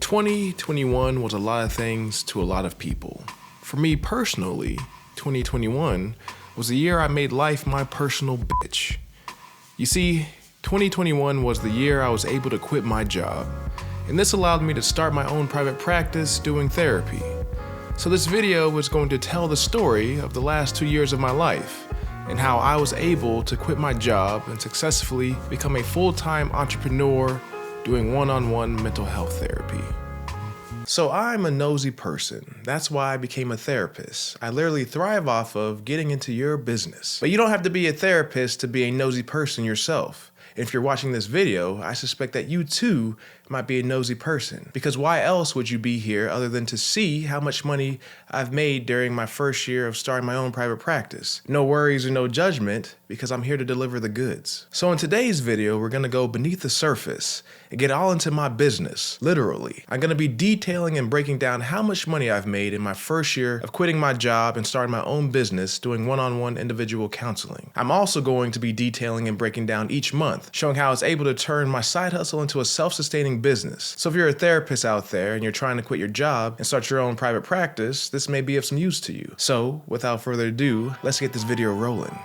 2021 was a lot of things to a lot of people. For me personally, 2021 was the year I made life my personal bitch. You see, 2021 was the year I was able to quit my job, and this allowed me to start my own private practice doing therapy. So this video is going to tell the story of the last 2 years of my life and how I was able to quit my job and successfully become a full-time entrepreneur doing one-on-one mental health therapy. So I'm a nosy person. That's why I became a therapist. I literally thrive off of getting into your business. But you don't have to be a therapist to be a nosy person yourself. If you're watching this video, I suspect that you too might be a nosy person. Because why else would you be here other than to see how much money I've made during my first year of starting my own private practice? No worries or no judgment, because I'm here to deliver the goods. So in today's video, we're gonna go beneath the surface and get all into my business, literally. I'm gonna be detailing and breaking down how much money I've made in my first year of quitting my job and starting my own business doing one-on-one individual counseling. I'm also going to be detailing and breaking down each month, showing how I was able to turn my side hustle into a self-sustaining business. So if you're a therapist out there and you're trying to quit your job and start your own private practice, this may be of some use to you. So without further ado, let's get this video rolling.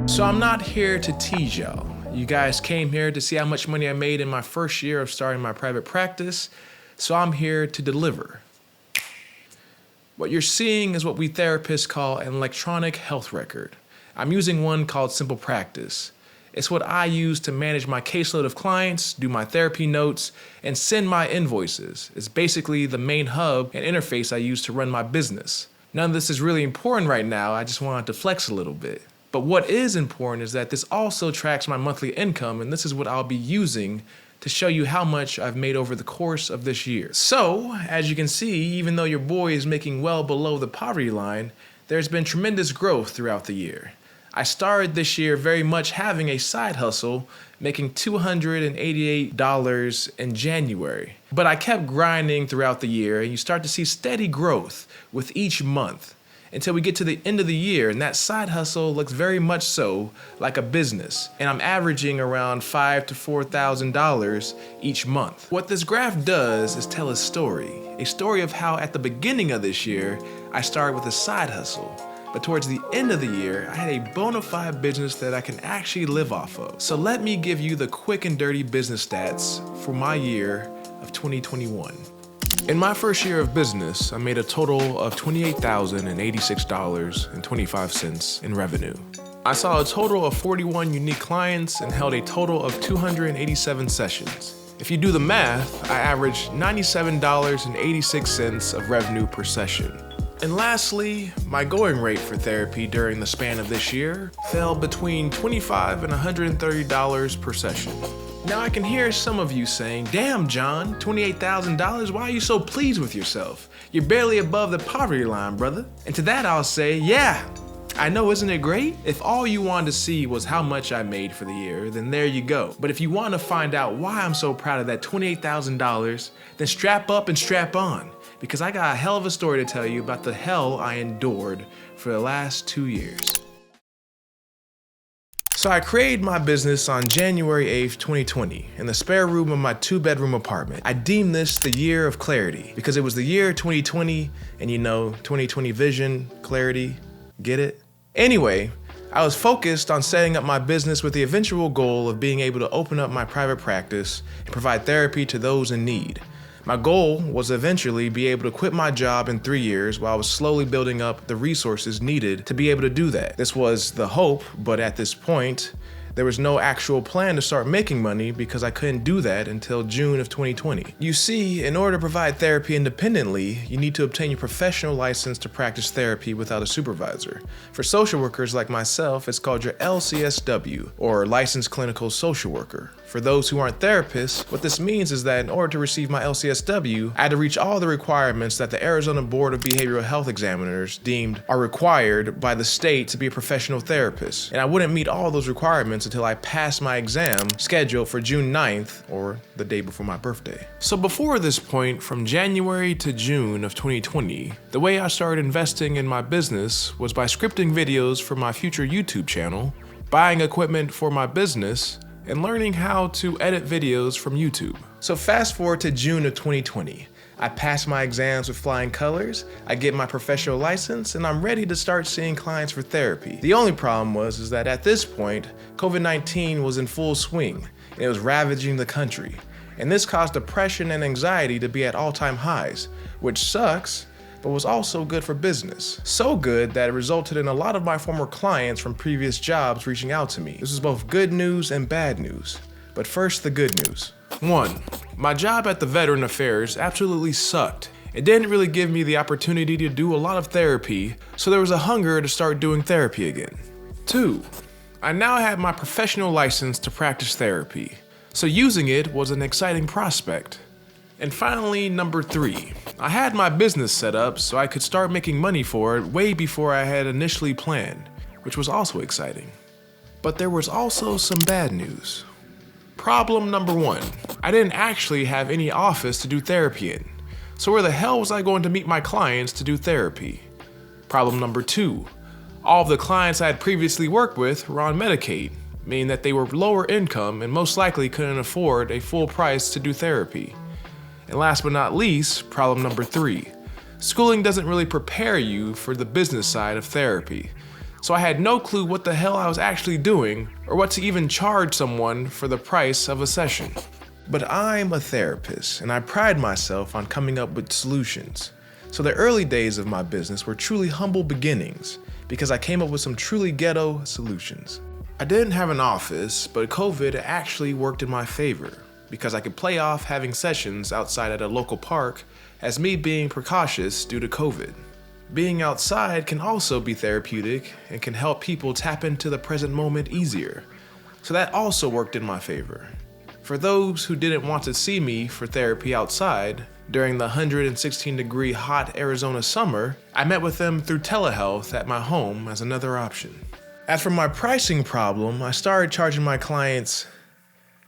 So I'm not here to tease y'all. You guys came here to see how much money I made in my first year of starting my private practice, so I'm here to deliver. What you're seeing is what we therapists call an electronic health record. I'm using one called Simple Practice. It's what I use to manage my caseload of clients, do my therapy notes, and send my invoices. It's basically the main hub and interface I use to run my business. None of this is really important right now, I just wanted to flex a little bit. But what is important is that this also tracks my monthly income, and this is what I'll be using to show you how much I've made over the course of this year. So, as you can see, even though your boy is making well below the poverty line, there's been tremendous growth throughout the year. I started this year very much having a side hustle, making $288 in January. But I kept grinding throughout the year, and you start to see steady growth with each month, until we get to the end of the year, and that side hustle looks very much so like a business, and I'm averaging around $5,000 to $4,000 each month. What this graph does is tell a story of how at the beginning of this year, I started with a side hustle, but towards the end of the year, I had a bona fide business that I can actually live off of. So let me give you the quick and dirty business stats for my year of 2021. In my first year of business, I made a total of $28,086.25 in revenue. I saw a total of 41 unique clients and held a total of 287 sessions. If you do the math, I averaged $97.86 of revenue per session. And lastly, my going rate for therapy during the span of this year fell between $25 and $130 per session. Now I can hear some of you saying, damn John, $28,000, why are you so pleased with yourself? You're barely above the poverty line, brother. And to that I'll say, yeah, I know, isn't it great? If all you wanted to see was how much I made for the year, then there you go. But if you want to find out why I'm so proud of that $28,000, then strap up and strap on, because I got a hell of a story to tell you about the hell I endured for the last 2 years. So I created my business on January 8th, 2020, in the spare room of my 2-bedroom apartment. I deemed this the year of clarity because it was the year 2020, and you know, 2020 vision, clarity, get it? Anyway, I was focused on setting up my business with the eventual goal of being able to open up my private practice and provide therapy to those in need. My goal was to eventually be able to quit my job in 3 years while I was slowly building up the resources needed to be able to do that. This was the hope, but at this point, there was no actual plan to start making money because I couldn't do that until June of 2020. You see, in order to provide therapy independently, you need to obtain your professional license to practice therapy without a supervisor. For social workers like myself, it's called your LCSW, or Licensed Clinical Social Worker. For those who aren't therapists, what this means is that in order to receive my LCSW, I had to reach all the requirements that the Arizona Board of Behavioral Health Examiners deemed are required by the state to be a professional therapist. And I wouldn't meet all those requirements until I passed my exam scheduled for June 9th, or the day before my birthday. So before this point, from January to June of 2020, the way I started investing in my business was by scripting videos for my future YouTube channel, buying equipment for my business, and learning how to edit videos from YouTube. So fast forward to June of 2020. I passed my exams with flying colors, I get my professional license, and I'm ready to start seeing clients for therapy. The only problem was that at this point, COVID-19 was in full swing, and it was ravaging the country. And this caused depression and anxiety to be at all-time highs, which sucks, but was also good for business. So good that it resulted in a lot of my former clients from previous jobs reaching out to me. This was both good news and bad news. But first, the good news. 1. My job at the Veteran Affairs absolutely sucked. It didn't really give me the opportunity to do a lot of therapy, so there was a hunger to start doing therapy again. 2. I now had my professional license to practice therapy, so using it was an exciting prospect. And finally, number 3, I had my business set up so I could start making money for it way before I had initially planned, which was also exciting. But there was also some bad news. Problem number 1, I didn't actually have any office to do therapy in, so where the hell was I going to meet my clients to do therapy? Problem number 2, all of the clients I had previously worked with were on Medicaid, meaning that they were lower income and most likely couldn't afford a full price to do therapy. And last but not least, problem number 3. Schooling doesn't really prepare you for the business side of therapy. So I had no clue what the hell I was actually doing or what to even charge someone for the price of a session. But I'm a therapist and I pride myself on coming up with solutions. So the early days of my business were truly humble beginnings because I came up with some truly ghetto solutions. I didn't have an office, but COVID actually worked in my favor, because I could play off having sessions outside at a local park as me being precautious due to COVID. Being outside can also be therapeutic and can help people tap into the present moment easier. So that also worked in my favor. For those who didn't want to see me for therapy outside during the 116-degree hot Arizona summer, I met with them through telehealth at my home as another option. As for my pricing problem, I started charging my clients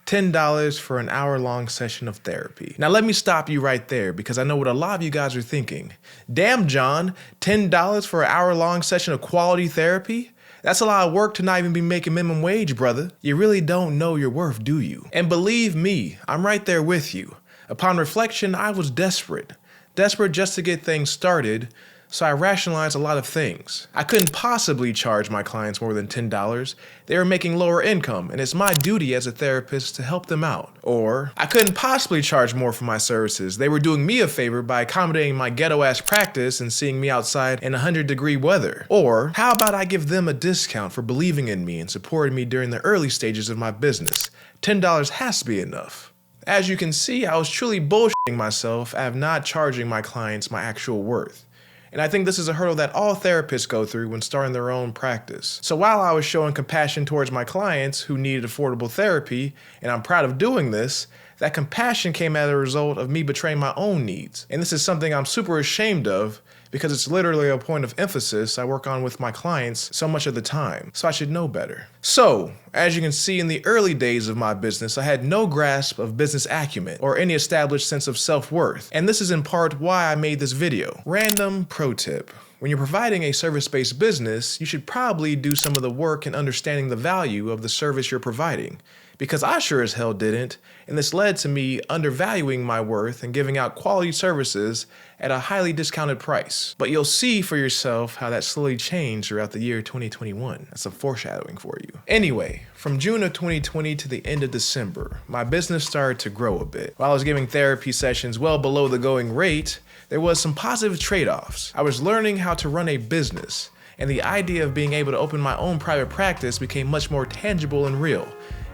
$10 for an hour-long session of therapy. Now let me stop you right there because I know what a lot of you guys are thinking. Damn, John, $10 for an hour-long session of quality therapy? That's a lot of work to not even be making minimum wage, brother. You really don't know your worth, do you? And believe me, I'm right there with you. Upon reflection, I was desperate. Desperate just to get things started, so I rationalized a lot of things. I couldn't possibly charge my clients more than $10. They were making lower income, and it's my duty as a therapist to help them out. Or, I couldn't possibly charge more for my services. They were doing me a favor by accommodating my ghetto-ass practice and seeing me outside in 100-degree weather. Or, how about I give them a discount for believing in me and supporting me during the early stages of my business? $10 has to be enough. As you can see, I was truly bullshitting myself out of not charging my clients my actual worth. And I think this is a hurdle that all therapists go through when starting their own practice. So while I was showing compassion towards my clients who needed affordable therapy, and I'm proud of doing this, that compassion came as a result of me betraying my own needs. And this is something I'm super ashamed of because it's literally a point of emphasis I work on with my clients so much of the time, so I should know better. So, as you can see in the early days of my business, I had no grasp of business acumen or any established sense of self-worth, and this is in part why I made this video. Random pro tip. When you're providing a service-based business, you should probably do some of the work in understanding the value of the service you're providing. Because I sure as hell didn't, and this led to me undervaluing my worth and giving out quality services at a highly discounted price. But you'll see for yourself how that slowly changed throughout the year 2021. That's some foreshadowing for you. Anyway, from June of 2020 to the end of December, my business started to grow a bit. While I was giving therapy sessions well below the going rate, there was some positive trade-offs. I was learning how to run a business, and the idea of being able to open my own private practice became much more tangible and real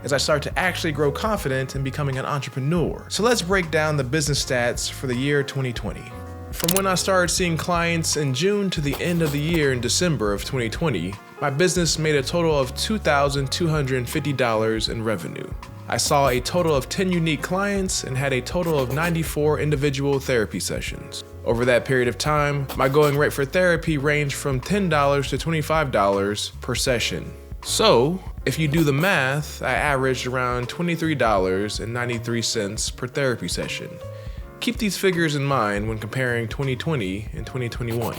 as I start to actually grow confident in becoming an entrepreneur. So let's break down the business stats for the year 2020. From when I started seeing clients in June to the end of the year in December of 2020, my business made a total of $2,250 in revenue. I saw a total of 10 unique clients and had a total of 94 individual therapy sessions. Over that period of time, my going rate for therapy ranged from $10 to $25 per session. So, if you do the math, I averaged around $23.93 per therapy session. Keep these figures in mind when comparing 2020 and 2021.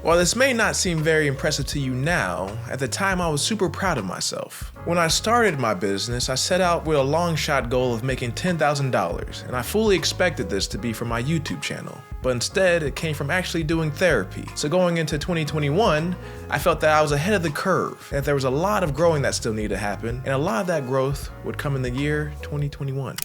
While this may not seem very impressive to you now, at the time I was super proud of myself. When I started my business, I set out with a long shot goal of making $10,000, and I fully expected this to be from my YouTube channel. But instead, it came from actually doing therapy. So going into 2021, I felt that I was ahead of the curve, and that there was a lot of growing that still needed to happen, and a lot of that growth would come in the year 2021.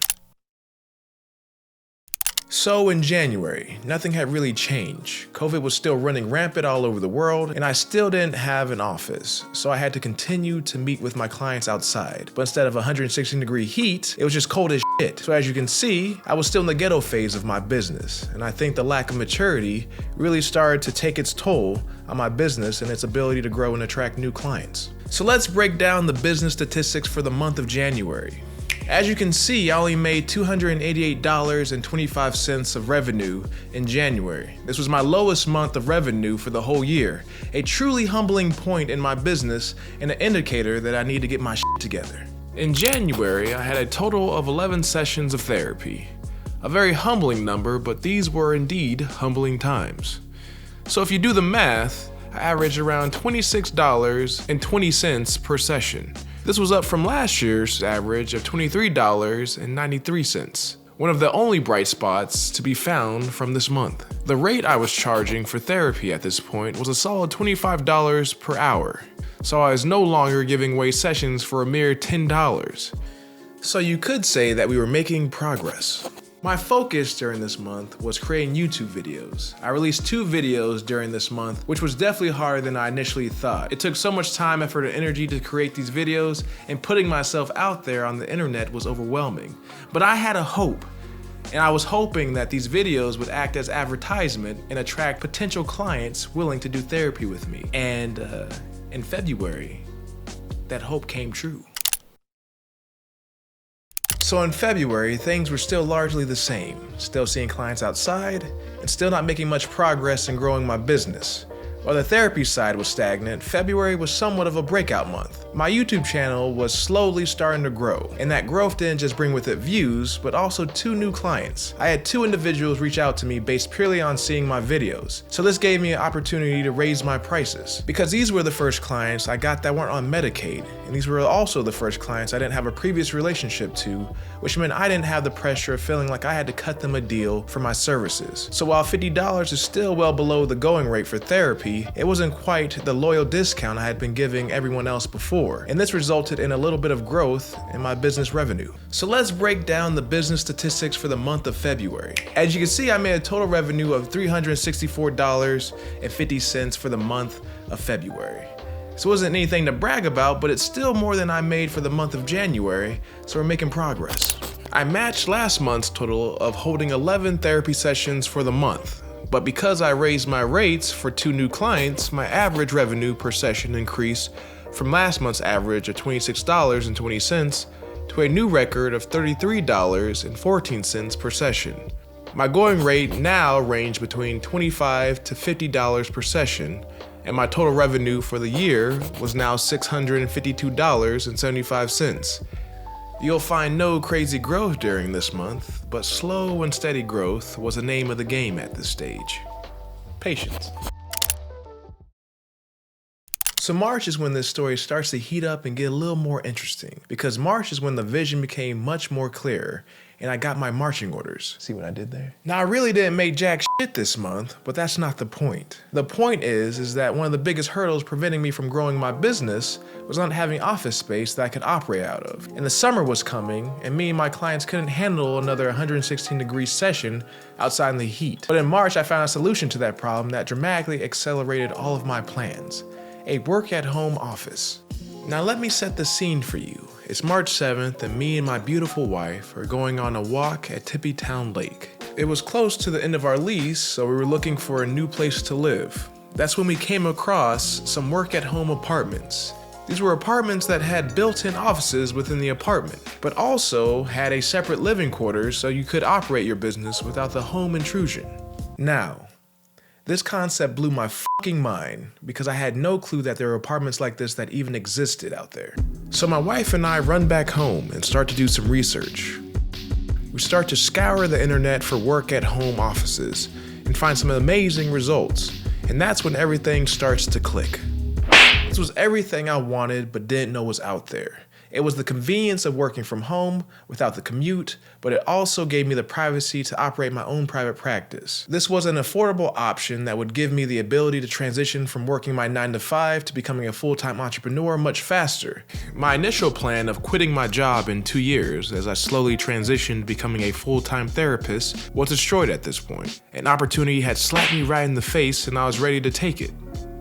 So in January, nothing had really changed. COVID was still running rampant all over the world, and I still didn't have an office. So I had to continue to meet with my clients outside. But instead of 116-degree heat, it was just cold as shit. So as you can see, I was still in the ghetto phase of my business. And I think the lack of maturity really started to take its toll on my business and its ability to grow and attract new clients. So let's break down the business statistics for the month of January. As you can see, I only made $288.25 of revenue in January. This was my lowest month of revenue for the whole year, a truly humbling point in my business and an indicator that I need to get my shit together. In January, I had a total of 11 sessions of therapy. A very humbling number, but these were indeed humbling times. So if you do the math, I averaged around $26.20 per session. This was up from last year's average of $23.93, one of the only bright spots to be found from this month. The rate I was charging for therapy at this point was a solid $25 per hour, so I was no longer giving away sessions for a mere $10. So you could say that we were making progress. My focus during this month was creating YouTube videos. I released 2 videos during this month, which was definitely harder than I initially thought. It took so much time, effort, and energy to create these videos, and putting myself out there on the internet was overwhelming. But I had a hope, and I was hoping that these videos would act as advertisement and attract potential clients willing to do therapy with me. And in February, that hope came true. So in February, things were still largely the same. Still seeing clients outside, and still not making much progress in growing my business. While the therapy side was stagnant, February was somewhat of a breakout month. My YouTube channel was slowly starting to grow, and that growth didn't just bring with it views, but also 2 new clients. I had 2 individuals reach out to me based purely on seeing my videos, so this gave me an opportunity to raise my prices. Because these were the first clients I got that weren't on Medicaid, and these were also the first clients I didn't have a previous relationship to, which meant I didn't have the pressure of feeling like I had to cut them a deal for my services. So while $50 is still well below the going rate for therapy, it wasn't quite the loyal discount I had been giving everyone else before, and this resulted in a little bit of growth in my business revenue. So let's break down the business statistics for the month of February. As you can see, I made a total revenue of $364.50 for the month of February. So it wasn't anything to brag about, but it's still more than I made for the month of January, so we're making progress. I matched last month's total of holding 11 therapy sessions for the month. But because I raised my rates for 2 new clients, my average revenue per session increased from last month's average of $26.20 to a new record of $33.14 per session. My going rate now ranged between $25 to $50 per session, and my total revenue for the year was now $652.75. You'll find no crazy growth during this month, but slow and steady growth was the name of the game at this stage. Patience. So March is when this story starts to heat up and get a little more interesting, because March is when the vision became much more clear and I got my marching orders. See what I did there? Now I really didn't make jack shit this month, but that's not the point. The point is that one of the biggest hurdles preventing me from growing my business was not having office space that I could operate out of. And the summer was coming, and me and my clients couldn't handle another 116-degree session outside in the heat. But in March, I found a solution to that problem that dramatically accelerated all of my plans: a work-at-home office. Now let me set the scene for you. It's March 7th, and me and my beautiful wife are going on a walk at Tippytown Lake. It was close to the end of our lease, so we were looking for a new place to live. That's when we came across some work-at-home apartments. These were apartments that had built-in offices within the apartment, but also had a separate living quarters so you could operate your business without the home intrusion. Now, this concept blew my fucking mind because I had no clue that there were apartments like this that even existed out there. So my wife and I run back home and start to do some research. We start to scour the internet for work at home offices and find some amazing results. And that's when everything starts to click. This was everything I wanted but didn't know was out there. It was the convenience of working from home without the commute, but it also gave me the privacy to operate my own private practice. This was an affordable option that would give me the ability to transition from working my 9-to-5 to becoming a full-time entrepreneur much faster. My initial plan of quitting my job in 2 years as I slowly transitioned to becoming a full-time therapist was destroyed at this point. An opportunity had slapped me right in the face and I was ready to take it.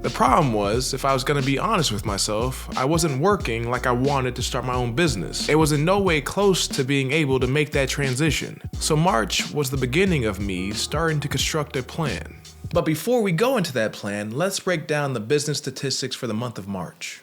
The problem was, if I was going to be honest with myself, I wasn't working like I wanted to start my own business. It was in no way close to being able to make that transition. So March was the beginning of me starting to construct a plan. But before we go into that plan, let's break down the business statistics for the month of March.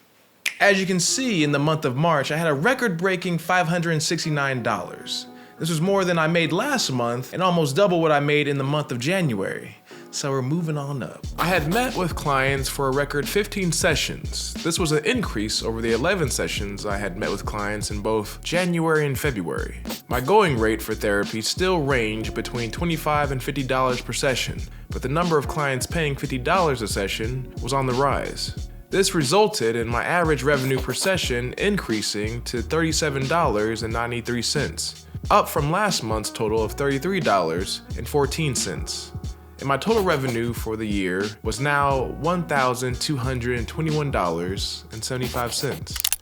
As you can see, in the month of March, I had a record-breaking $569. This was more than I made last month and almost double what I made in the month of January. So we're moving on up. I had met with clients for a record 15 sessions. This was an increase over the 11 sessions I had met with clients in both January and February. My going rate for therapy still ranged between $25 and $50 per session, but the number of clients paying $50 a session was on the rise. This resulted in my average revenue per session increasing to $37.93, up from last month's total of $33.14. And my total revenue for the year was now $1,221.75.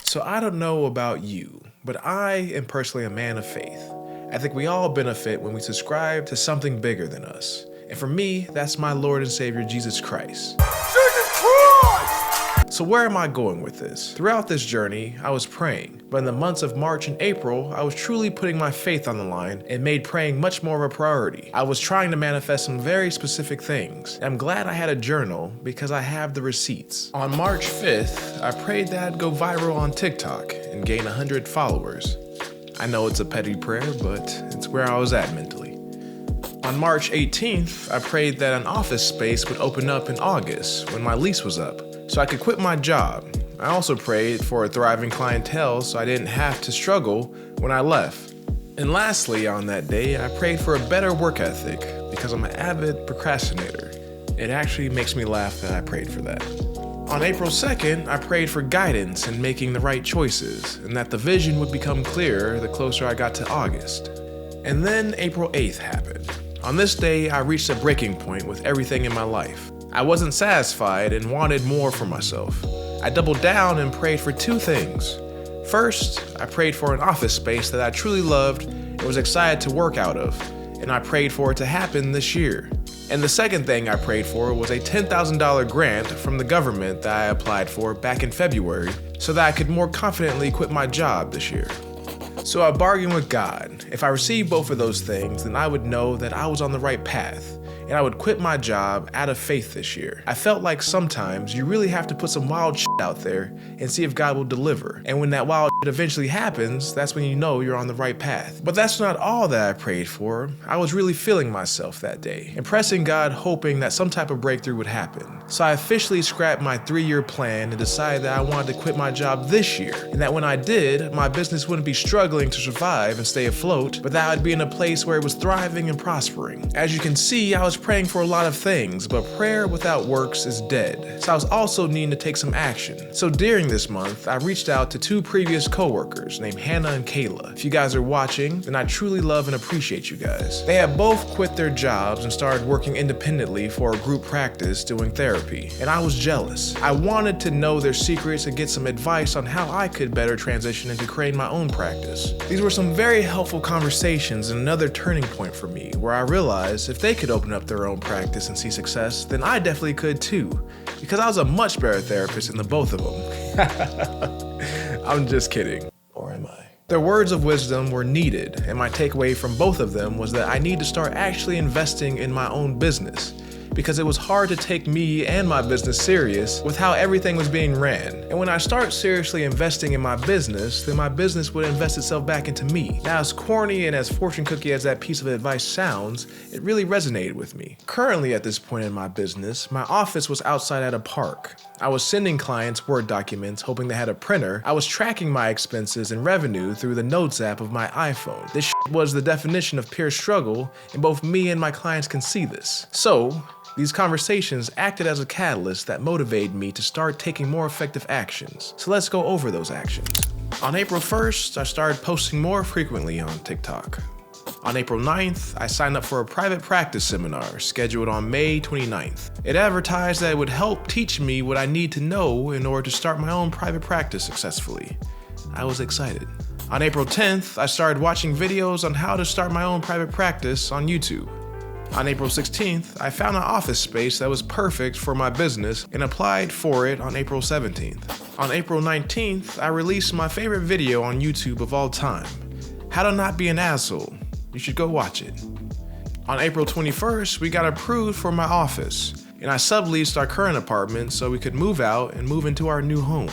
So I don't know about you, but I am personally a man of faith. I think we all benefit when we subscribe to something bigger than us. And for me, that's my Lord and Savior, Jesus Christ. So where am I going with this? Throughout this journey, I was praying, but in the months of March and April, I was truly putting my faith on the line and made praying much more of a priority. I was trying to manifest some very specific things. And I'm glad I had a journal because I have the receipts. On March 5th, I prayed that I'd go viral on TikTok and gain 100 followers. I know it's a petty prayer, but it's where I was at mentally. On March 18th, I prayed that an office space would open up in August when my lease was up, so I could quit my job. I also prayed for a thriving clientele so I didn't have to struggle when I left. And lastly, on that day, I prayed for a better work ethic because I'm an avid procrastinator. It actually makes me laugh that I prayed for that. On April 2nd, I prayed for guidance in making the right choices and that the vision would become clearer the closer I got to August. And then April 8th happened. On this day, I reached a breaking point with everything in my life. I wasn't satisfied and wanted more for myself. I doubled down and prayed for two things. First, I prayed for an office space that I truly loved and was excited to work out of, and I prayed for it to happen this year. And the second thing I prayed for was a $10,000 grant from the government that I applied for back in February so that I could more confidently quit my job this year. So I bargained with God. If I received both of those things, then I would know that I was on the right path, and I would quit my job out of faith this year. I felt like sometimes you really have to put some wild shit out there and see if God will deliver. And when that wild shit eventually happens, that's when you know you're on the right path. But that's not all that I prayed for. I was really feeling myself that day, impressing God, hoping that some type of breakthrough would happen. So I officially scrapped my 3-year plan and decided that I wanted to quit my job this year, and that when I did, my business wouldn't be struggling to survive and stay afloat, but that I'd be in a place where it was thriving and prospering. As you can see, I was praying for a lot of things, but prayer without works is dead. So I was also needing to take some action. So during this month, I reached out to 2 previous coworkers named Hannah and Kayla. If you guys are watching, then I truly love and appreciate you guys. They have both quit their jobs and started working independently for a group practice doing therapy, and I was jealous. I wanted to know their secrets and get some advice on how I could better transition into creating my own practice. These were some very helpful conversations and another turning point for me, where I realized if they could open up their own practice and see success, then I definitely could too, because I was a much better therapist than the both of them. I'm just kidding. Or am I? Their words of wisdom were needed, and my takeaway from both of them was that I need to start actually investing in my own business, because it was hard to take me and my business serious with how everything was being ran. And when I start seriously investing in my business, then my business would invest itself back into me. Now, as corny and as fortune cookie as that piece of advice sounds, it really resonated with me. Currently at this point in my business, my office was outside at a park. I was sending clients Word documents hoping they had a printer. I was tracking my expenses and revenue through the Notes app of my iPhone. This was the definition of pure struggle, and both me and my clients can see this. So, these conversations acted as a catalyst that motivated me to start taking more effective actions. So let's go over those actions. On April 1st, I started posting more frequently on TikTok. On April 9th, I signed up for a private practice seminar scheduled on May 29th. It advertised that it would help teach me what I need to know in order to start my own private practice successfully. I was excited. On April 10th, I started watching videos on how to start my own private practice on YouTube. On April 16th, I found an office space that was perfect for my business and applied for it on April 17th. On April 19th, I released my favorite video on YouTube of all time, How to Not Be an Asshole. You should go watch it. On April 21st, we got approved for my office, and I subleased our current apartment so we could move out and move into our new home.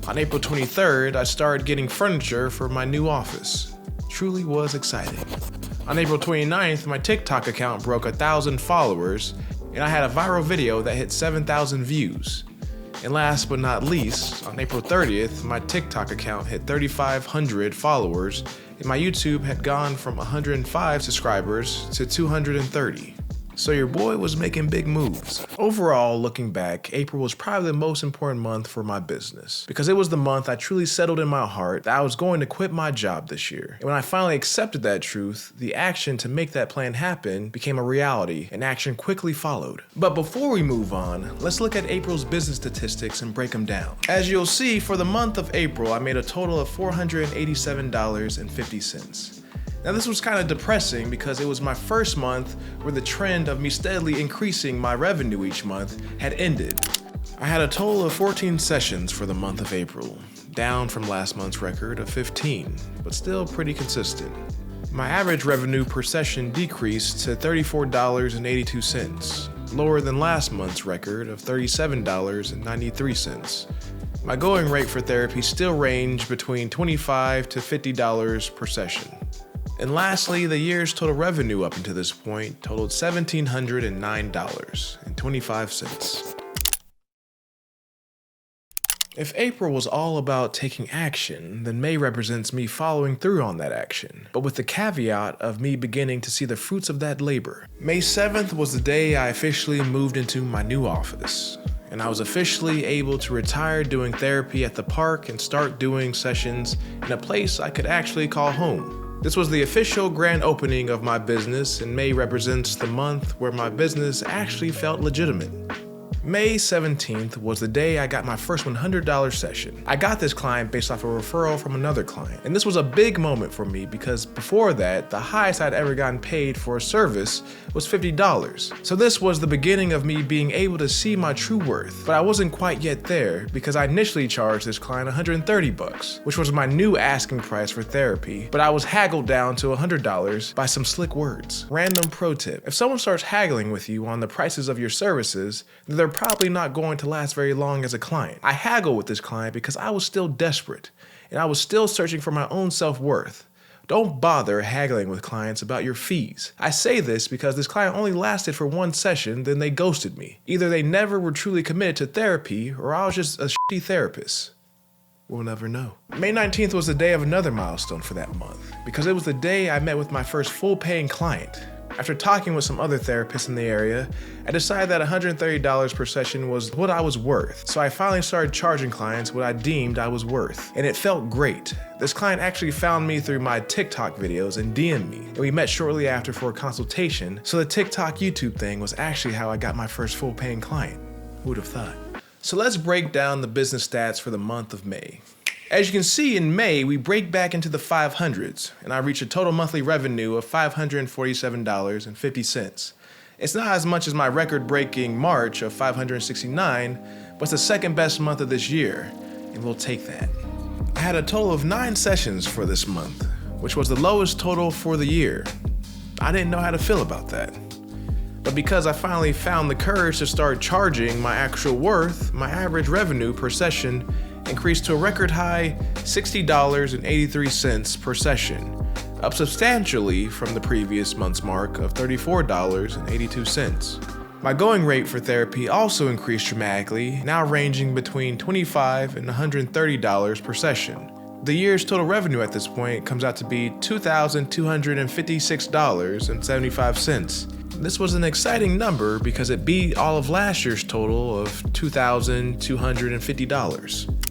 On April 23rd, I started getting furniture for my new office. Truly was exciting. On April 29th, my TikTok account broke 1,000 followers, and I had a viral video that hit 7,000 views. And last but not least, on April 30th, my TikTok account hit 3,500 followers, and my YouTube had gone from 105 subscribers to 230. So your boy was making big moves. Overall, looking back, April was probably the most important month for my business because it was the month I truly settled in my heart that I was going to quit my job this year. And when I finally accepted that truth, the action to make that plan happen became a reality, and action quickly followed. But before we move on, let's look at April's business statistics and break them down. As you'll see, for the month of April, I made a total of $487.50. Now this was kind of depressing because it was my first month where the trend of me steadily increasing my revenue each month had ended. I had a total of 14 sessions for the month of April, down from last month's record of 15, but still pretty consistent. My average revenue per session decreased to $34.82, lower than last month's record of $37.93. My going rate for therapy still ranged between $25 to $50 per session. And lastly, the year's total revenue up until this point totaled $1,709.25. If April was all about taking action, then May represents me following through on that action, but with the caveat of me beginning to see the fruits of that labor. May 7th was the day I officially moved into my new office, and I was officially able to retire doing therapy at the park and start doing sessions in a place I could actually call home. This was the official grand opening of my business, and May represents the month where my business actually felt legitimate. May 17th was the day I got my first $100 session. I got this client based off a referral from another client, and this was a big moment for me because before that, the highest I'd ever gotten paid for a service was $50. So this was the beginning of me being able to see my true worth, but I wasn't quite yet there because I initially charged this client $130, which was my new asking price for therapy, but I was haggled down to $100 by some slick words. Random pro tip: if someone starts haggling with you on the prices of your services, then they're probably not going to last very long as a client. I haggled with this client because I was still desperate and I was still searching for my own self-worth. Don't bother haggling with clients about your fees. I say this because this client only lasted for one session, then they ghosted me. Either they never were truly committed to therapy or I was just a shitty therapist. We'll never know. May 19th was the day of another milestone for that month because it was the day I met with my first full-paying client. After talking with some other therapists in the area, I decided that $130 per session was what I was worth. So I finally started charging clients what I deemed I was worth, and it felt great. This client actually found me through my TikTok videos and DM'd me, and we met shortly after for a consultation, so the TikTok YouTube thing was actually how I got my first full paying client. Who would have thought? So let's break down the business stats for the month of May. As you can see, in May, we break back into the 500s, and I reach a total monthly revenue of $547.50. It's not as much as my record-breaking March of $569, but it's the second best month of this year, and we'll take that. I had a total of 9 sessions for this month, which was the lowest total for the year. I didn't know how to feel about that. But because I finally found the courage to start charging my actual worth, my average revenue per session increased to a record high $60.83 per session, up substantially from the previous month's mark of $34.82. My going rate for therapy also increased dramatically, now ranging between $25 and $130 per session. The year's total revenue at this point comes out to be $2,256.75. This was an exciting number because it beat all of last year's total of $2,250.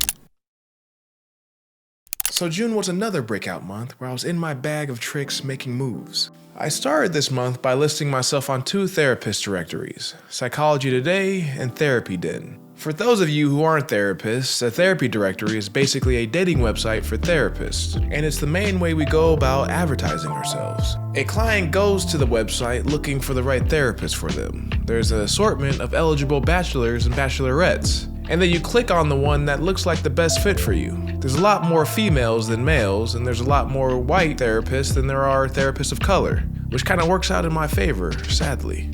So June was another breakout month where I was in my bag of tricks making moves. I started this month by listing myself on 2 therapist directories, Psychology Today and Therapy Den. For those of you who aren't therapists, a therapy directory is basically a dating website for therapists, and it's the main way we go about advertising ourselves. A client goes to the website looking for the right therapist for them. There's an assortment of eligible bachelors and bachelorettes, and then you click on the one that looks like the best fit for you. There's a lot more females than males, and there's a lot more white therapists than there are therapists of color, which kind of works out in my favor, sadly.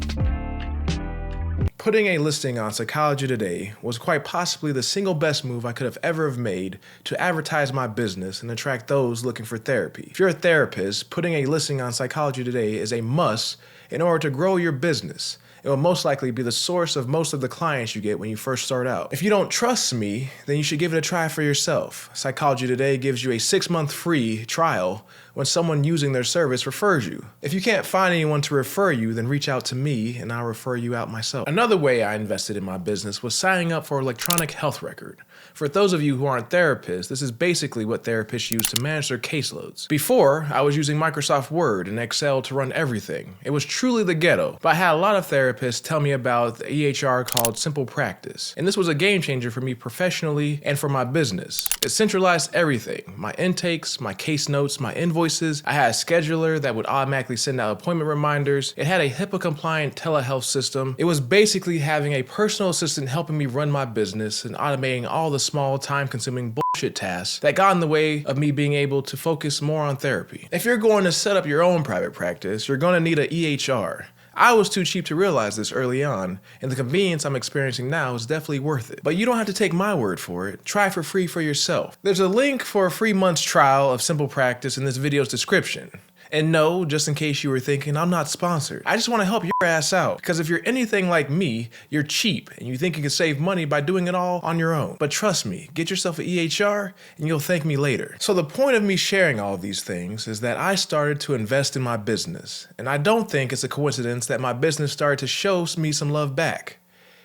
Putting a listing on Psychology Today was quite possibly the single best move I could have ever made to advertise my business and attract those looking for therapy. If you're a therapist, putting a listing on Psychology Today is a must in order to grow your business. It will most likely be the source of most of the clients you get when you first start out. If you don't trust me, then you should give it a try for yourself. Psychology Today gives you a 6-month free trial when someone using their service refers you. If you can't find anyone to refer you, then reach out to me and I'll refer you out myself. Another way I invested in my business was signing up for electronic health record. For those of you who aren't therapists, this is basically what therapists use to manage their caseloads. Before, I was using Microsoft Word and Excel to run everything. It was truly the ghetto, but I had a lot of therapists tell me about the EHR called Simple Practice, and this was a game changer for me professionally and for my business. It centralized everything: my intakes, my case notes, my invoices. I had a scheduler that would automatically send out appointment reminders. It had a HIPAA-compliant telehealth system. It was basically having a personal assistant helping me run my business and automating all the small, time-consuming bullshit tasks that got in the way of me being able to focus more on therapy. If you're going to set up your own private practice, you're going to need an EHR. I was too cheap to realize this early on, and the convenience I'm experiencing now is definitely worth it. But you don't have to take my word for it. Try for free for yourself. There's a link for a free month's trial of Simple Practice in this video's description. And no, just in case you were thinking, I'm not sponsored. I just want to help your ass out, because if you're anything like me, you're cheap and you think you can save money by doing it all on your own. But trust me, get yourself an EHR and you'll thank me later. So the point of me sharing all of these things is that I started to invest in my business, and I don't think it's a coincidence that my business started to show me some love back.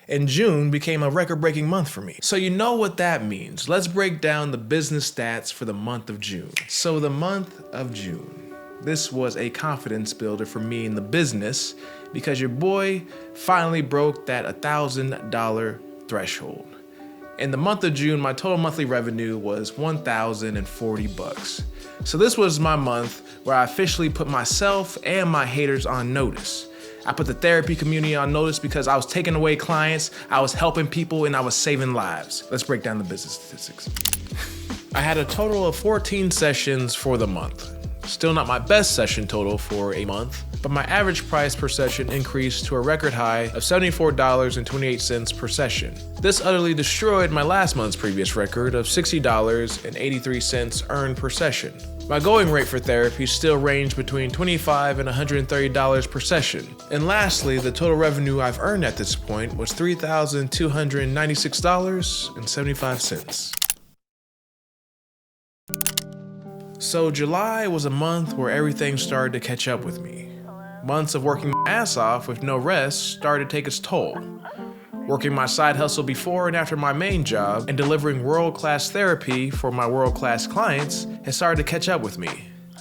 And June became a record-breaking month for me. So you know what that means. Let's break down the business stats for the month of June. So the month of June. This was a confidence builder for me in the business because your boy finally broke that $1,000 threshold. In the month of June, my total monthly revenue was $1,040. So this was my month where I officially put myself and my haters on notice. I put the therapy community on notice because I was taking away clients, I was helping people, and I was saving lives. Let's break down the business statistics. I had a total of 14 sessions for the month. Still not my best session total for a month, but my average price per session increased to a record high of $74.28 per session. This utterly destroyed my last month's previous record of $60.83 earned per session. My going rate for therapy still ranged between $25 and $130 per session. And lastly, the total revenue I've earned at this point was $3,296.75. So July was a month where everything started to catch up with me. Months of working my ass off with no rest started to take its toll. Working my side hustle before and after my main job and delivering world-class therapy for my world-class clients has started to catch up with me.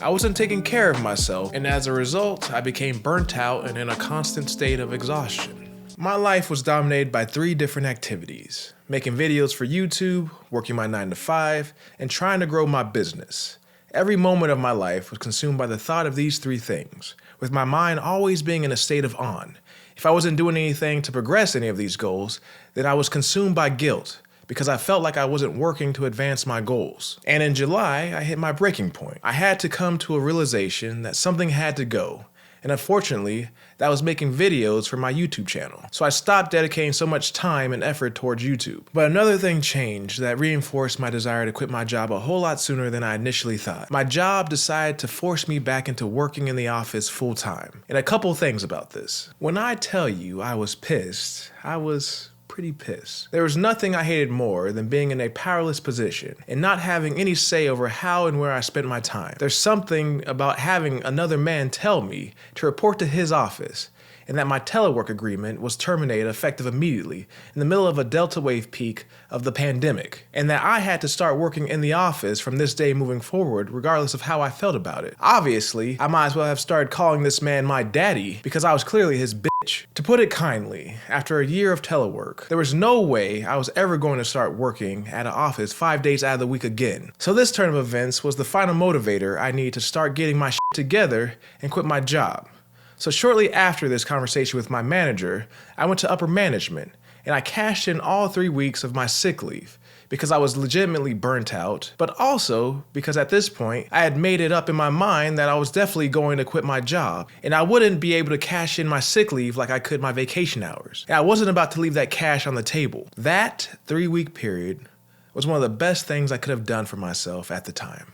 I wasn't taking care of myself, and as a result, I became burnt out and in a constant state of exhaustion. My life was dominated by 3 different activities: making videos for YouTube, working my 9 to 5, and trying to grow my business. Every moment of my life was consumed by the thought of these 3 things, with my mind always being in a state of on. If I wasn't doing anything to progress any of these goals, then I was consumed by guilt because I felt like I wasn't working to advance my goals. And in July, I hit my breaking point. I had to come to a realization that something had to go, And unfortunately, that was making videos for my YouTube channel. So I stopped dedicating so much time and effort towards YouTube. But another thing changed that reinforced my desire to quit my job a whole lot sooner than I initially thought. My job decided to force me back into working in the office full time. And a couple things about this. When I tell you I was pissed, I was pretty pissed. There was nothing I hated more than being in a powerless position and not having any say over how and where I spent my time. There's something about having another man tell me to report to his office, and that my telework agreement was terminated effective immediately in the middle of a Delta wave peak of the pandemic, and that I had to start working in the office from this day moving forward regardless of how I felt about it. Obviously, I might as well have started calling this man my daddy because I was clearly his bitch. To put it kindly, after a year of telework, there was no way I was ever going to start working at an office 5 days out of the week again. So this turn of events was the final motivator I needed to start getting my shit together and quit my job. So shortly after this conversation with my manager, I went to upper management and I cashed in all 3 weeks of my sick leave because I was legitimately burnt out, but also because at this point I had made it up in my mind that I was definitely going to quit my job and I wouldn't be able to cash in my sick leave like I could my vacation hours. And I wasn't about to leave that cash on the table. That 3-week period was one of the best things I could have done for myself at the time.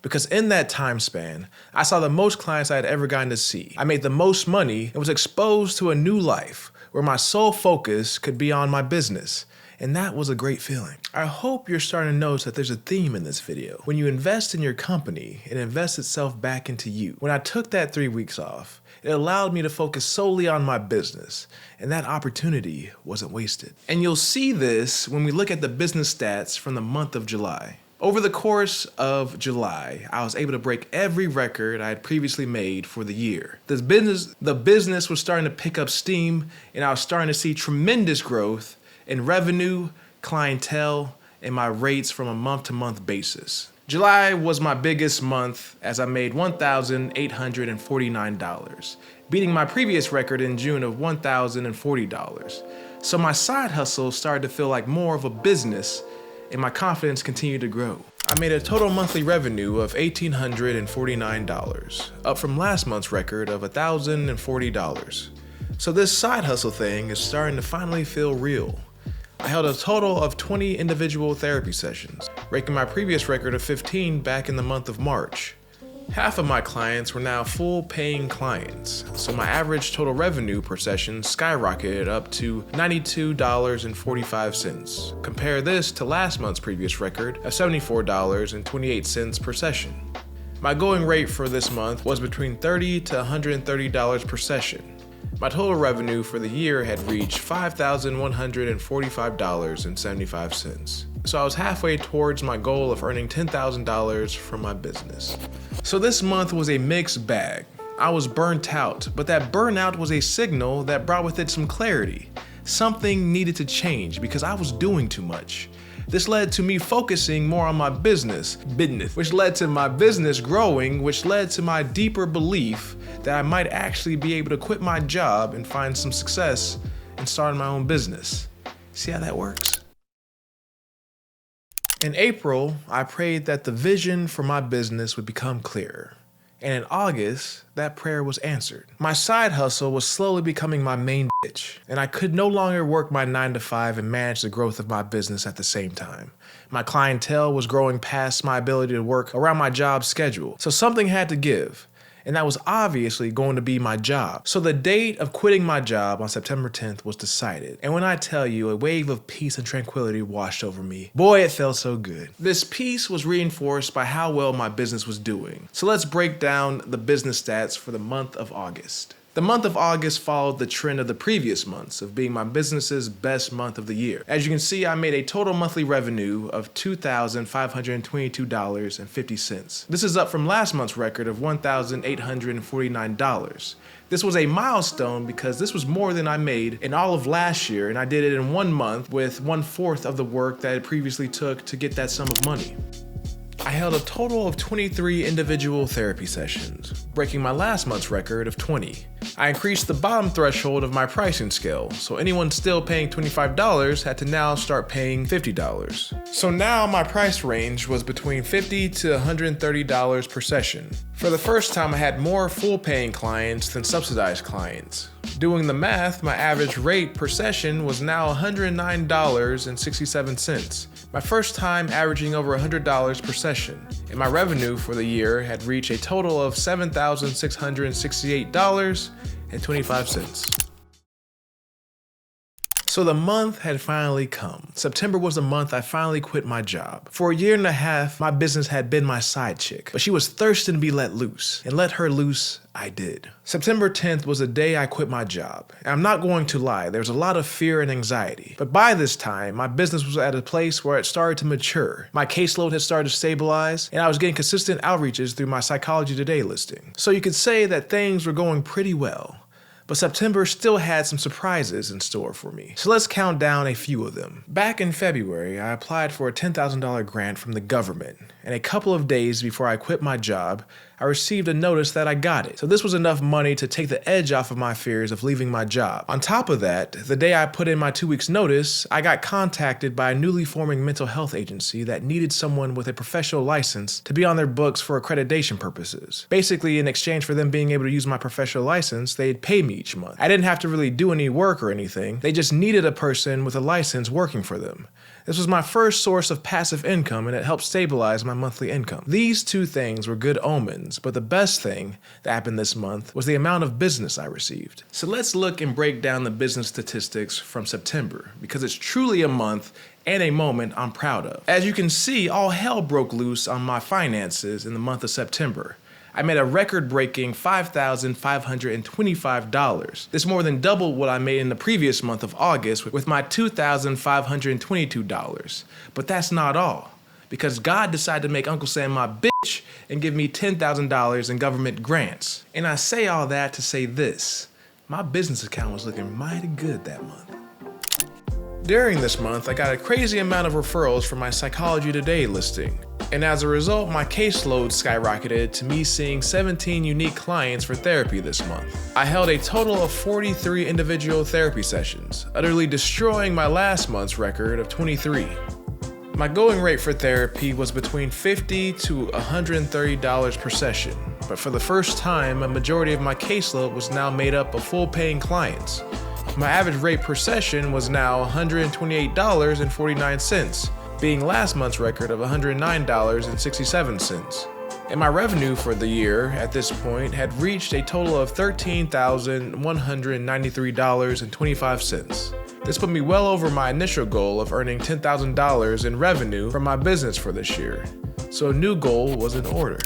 Because in that time span, I saw the most clients I had ever gotten to see. I made the most money and was exposed to a new life where my sole focus could be on my business. And that was a great feeling. I hope you're starting to notice that there's a theme in this video. When you invest in your company, it invests itself back into you. When I took that 3 weeks off, it allowed me to focus solely on my business, and that opportunity wasn't wasted. And you'll see this when we look at the business stats from the month of July. Over the course of July, I was able to break every record I had previously made for the year. The business was starting to pick up steam, and I was starting to see tremendous growth in revenue, clientele, and my rates from a month-to-month basis. July was my biggest month as I made $1,849, beating my previous record in June of $1,040. So my side hustle started to feel like more of a business, and my confidence continued to grow. I made a total monthly revenue of $1,849, up from last month's record of $1,040. So this side hustle thing is starting to finally feel real. I held a total of 20 individual therapy sessions, breaking my previous record of 15 back in the month of March. Half of my clients were now full paying clients, so my average total revenue per session skyrocketed up to $92.45. Compare this to last month's previous record of $74.28 per session. My going rate for this month was between $30 to $130 per session. My total revenue for the year had reached $5,145.75. So I was halfway towards my goal of earning $10,000 from my business. So this month was a mixed bag. I was burnt out, but that burnout was a signal that brought with it some clarity. Something needed to change because I was doing too much. This led to me focusing more on my business, which led to my business growing, which led to my deeper belief that I might actually be able to quit my job and find some success in starting my own business. See how that works? In April, I prayed that the vision for my business would become clearer. And in August, that prayer was answered. My side hustle was slowly becoming my main bitch, and I could no longer work my 9 to 5 and manage the growth of my business at the same time. My clientele was growing past my ability to work around my job schedule, so something had to give. And that was obviously going to be my job. So the date of quitting my job on September 10th was decided. And when I tell you a wave of peace and tranquility washed over me, boy, it felt so good. This peace was reinforced by how well my business was doing. So let's break down the business stats for the month of August. The month of August followed the trend of the previous months of being my business's best month of the year. As you can see, I made a total monthly revenue of $2,522.50. This is up from last month's record of $1,849. This was a milestone because this was more than I made in all of last year, and I did it in 1 month with 1/4 of the work that it previously took to get that sum of money. I held a total of 23 individual therapy sessions, breaking my last month's record of 20. I increased the bottom threshold of my pricing scale, so anyone still paying $25 had to now start paying $50. So now my price range was between $50 to $130 per session. For the first time, I had more full-paying clients than subsidized clients. Doing the math, my average rate per session was now $109.67. My first time averaging over $100 per session, and my revenue for the year had reached a total of $7,668.25. So the month had finally come. September was the month I finally quit my job. For a year and a half, my business had been my side chick, but she was thirsting to be let loose, and let her loose I did. September 10th was the day I quit my job. And I'm not going to lie, there was a lot of fear and anxiety. But by this time, my business was at a place where it started to mature. My caseload had started to stabilize, and I was getting consistent outreaches through my Psychology Today listing. So you could say that things were going pretty well. But September still had some surprises in store for me. So let's count down a few of them. Back in February, I applied for a $10,000 grant from the government, and a couple of days before I quit my job, I received a notice that I got it. So this was enough money to take the edge off of my fears of leaving my job. On top of that, the day I put in my 2 weeks notice, I got contacted by a newly forming mental health agency that needed someone with a professional license to be on their books for accreditation purposes. Basically, in exchange for them being able to use my professional license, they'd pay me each month. I didn't have to really do any work or anything. They just needed a person with a license working for them. This was my first source of passive income, and it helped stabilize my monthly income. These two things were good omens, but the best thing that happened this month was the amount of business I received. So let's look and break down the business statistics from September, because it's truly a month and a moment I'm proud of. As you can see, all hell broke loose on my finances in the month of September. I made a record-breaking $5,525. This more than doubled what I made in the previous month of August with my $2,522. But that's not all, because God decided to make Uncle Sam my bitch and give me $10,000 in government grants. And I say all that to say this: my business account was looking mighty good that month. During this month, I got a crazy amount of referrals from my Psychology Today listing. And as a result, my caseload skyrocketed to me seeing 17 unique clients for therapy this month. I held a total of 43 individual therapy sessions, utterly destroying my last month's record of 23. My going rate for therapy was between $50 to $130 per session, but for the first time, a majority of my caseload was now made up of full-paying clients. My average rate per session was now $128.49, being last month's record of $109.67. And my revenue for the year at this point had reached a total of $13,193.25. This put me well over my initial goal of earning $10,000 in revenue from my business for this year. So a new goal was in order.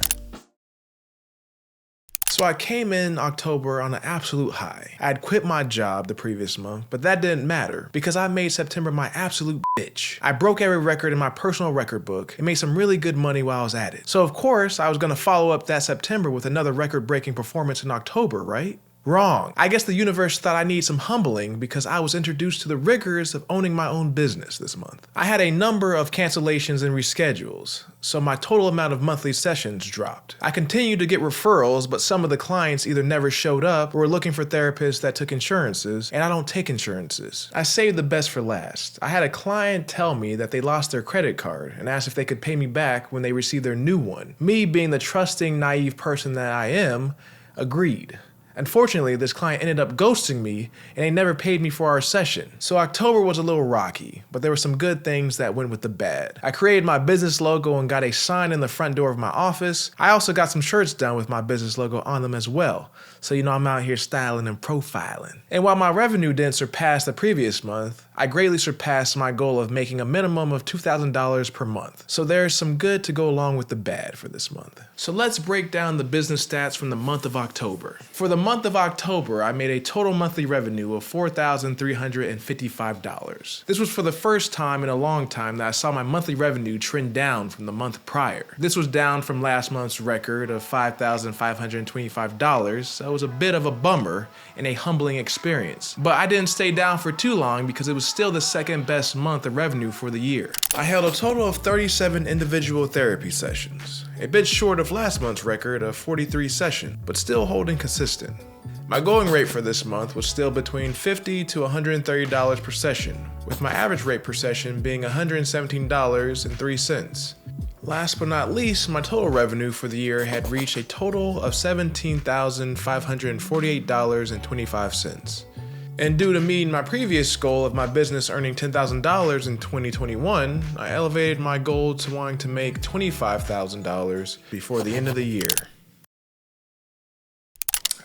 So I came in October on an absolute high. I had quit my job the previous month, but that didn't matter because I made September my absolute bitch. I broke every record in my personal record book and made some really good money while I was at it. So of course, I was gonna follow up that September with another record-breaking performance in October, right? Wrong. I guess the universe thought I need some humbling because I was introduced to the rigors of owning my own business this month. I had a number of cancellations and reschedules, so my total amount of monthly sessions dropped. I continued to get referrals, but some of the clients either never showed up or were looking for therapists that took insurances, and I don't take insurances. I saved the best for last. I had a client tell me that they lost their credit card and asked if they could pay me back when they received their new one. Me, being the trusting, naive person that I am, agreed. Unfortunately, this client ended up ghosting me and they never paid me for our session. So October was a little rocky, but there were some good things that went with the bad. I created my business logo and got a sign in the front door of my office. I also got some shirts done with my business logo on them as well. So I'm out here styling and profiling. And while my revenue didn't surpass the previous month, I greatly surpassed my goal of making a minimum of $2,000 per month. So there's some good to go along with the bad for this month. So let's break down the business stats from the month of October. For the month of October, I made a total monthly revenue of $4,355. This was for the first time in a long time that I saw my monthly revenue trend down from the month prior. This was down from last month's record of $5,525, so it was a bit of a bummer and a humbling experience. But I didn't stay down for too long because it was still the second best month of revenue for the year. I held a total of 37 individual therapy sessions, a bit short of last month's record of 43 sessions, but still holding consistent. My going rate for this month was still between $50 to $130 per session, with my average rate per session being $117.03. Last but not least, my total revenue for the year had reached a total of $17,548.25. And due to meeting my previous goal of my business earning $10,000 in 2021, I elevated my goal to wanting to make $25,000 before the end of the year.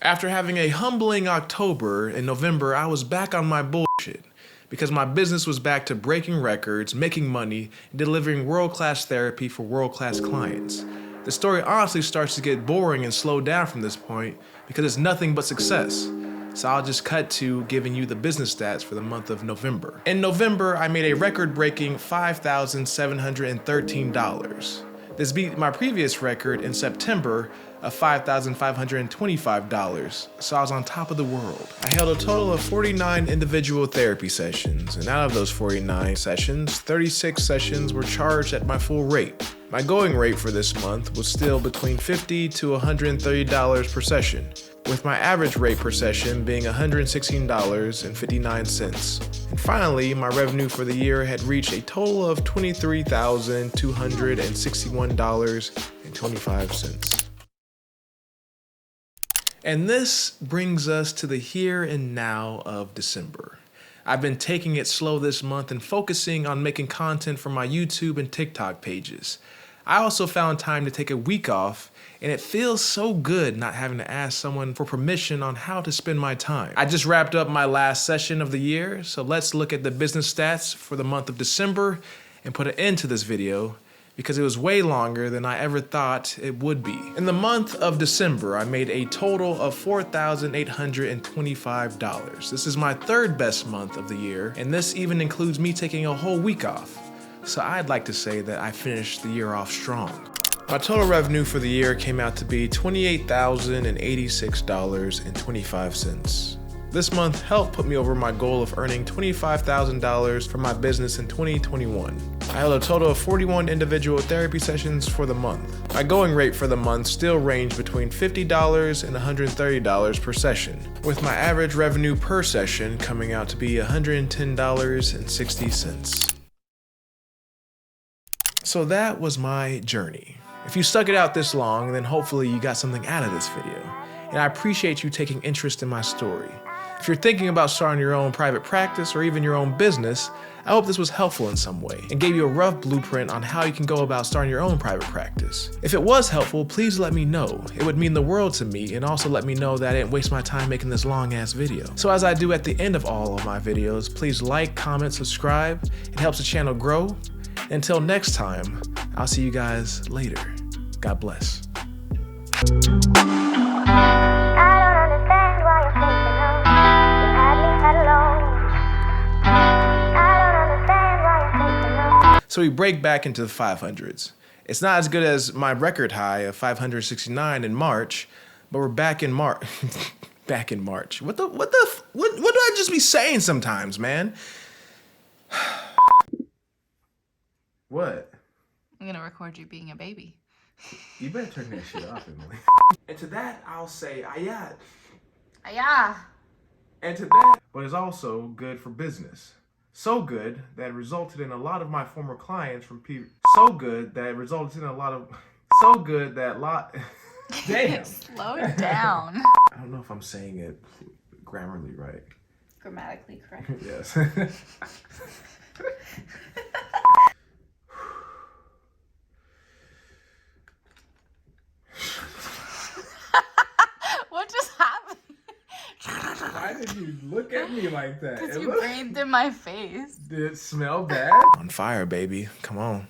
After having a humbling October, in November I was back on my bullshit because my business was back to breaking records, making money, and delivering world-class therapy for world-class clients. The story honestly starts to get boring and slow down from this point because it's nothing but success. So I'll just cut to giving you the business stats for the month of November. In November, I made a record-breaking $5,713. This beat my previous record in September of $5,525, so I was on top of the world. I held a total of 49 individual therapy sessions, and out of those 49 sessions, 36 sessions were charged at my full rate. My going rate for this month was still between $50 to $130 per session, with my average rate per session being $116.59. And finally, my revenue for the year had reached a total of $23,261.25. And this brings us to the here and now of December. I've been taking it slow this month and focusing on making content for my YouTube and TikTok pages. I also found time to take a week off, and it feels so good not having to ask someone for permission on how to spend my time. I just wrapped up my last session of the year, so let's look at the business stats for the month of December and put an end to this video because it was way longer than I ever thought it would be. In the month of December, I made a total of $4,825. This is my third best month of the year, and this even includes me taking a whole week off. So I'd like to say that I finished the year off strong. My total revenue for the year came out to be $28,086.25. This month helped put me over my goal of earning $25,000 for my business in 2021. I held a total of 41 individual therapy sessions for the month. My going rate for the month still ranged between $50 and $130 per session, with my average revenue per session coming out to be $110.60. So that was my journey. If you stuck it out this long, then hopefully you got something out of this video. And I appreciate you taking interest in my story. If you're thinking about starting your own private practice or even your own business, I hope this was helpful in some way and gave you a rough blueprint on how you can go about starting your own private practice. If it was helpful, please let me know. It would mean the world to me, and also let me know that I didn't waste my time making this long ass video. So as I do at the end of all of my videos, please like, comment, subscribe. It helps the channel grow. Until next time, I'll see you guys later. God bless. So we break back into the 500s. It's not as good as my record high of 569 in March, but we're back in March. Back in March. What do I just be saying sometimes, man? What? I'm gonna record you being a baby. You better turn that shit off, Emily. And to that, I'll say ayat. Ayah. And to that, but it's also good for business. So good that it resulted in a lot of my former clients from So good that it resulted in a lot of... So good that Damn. Slow down. I don't know if I'm saying it grammarly right. Grammatically correct. Yes. What just happened? Why did you look at me like that? Because you breathed in my face. Did it smell bad? On fire, baby. Come on.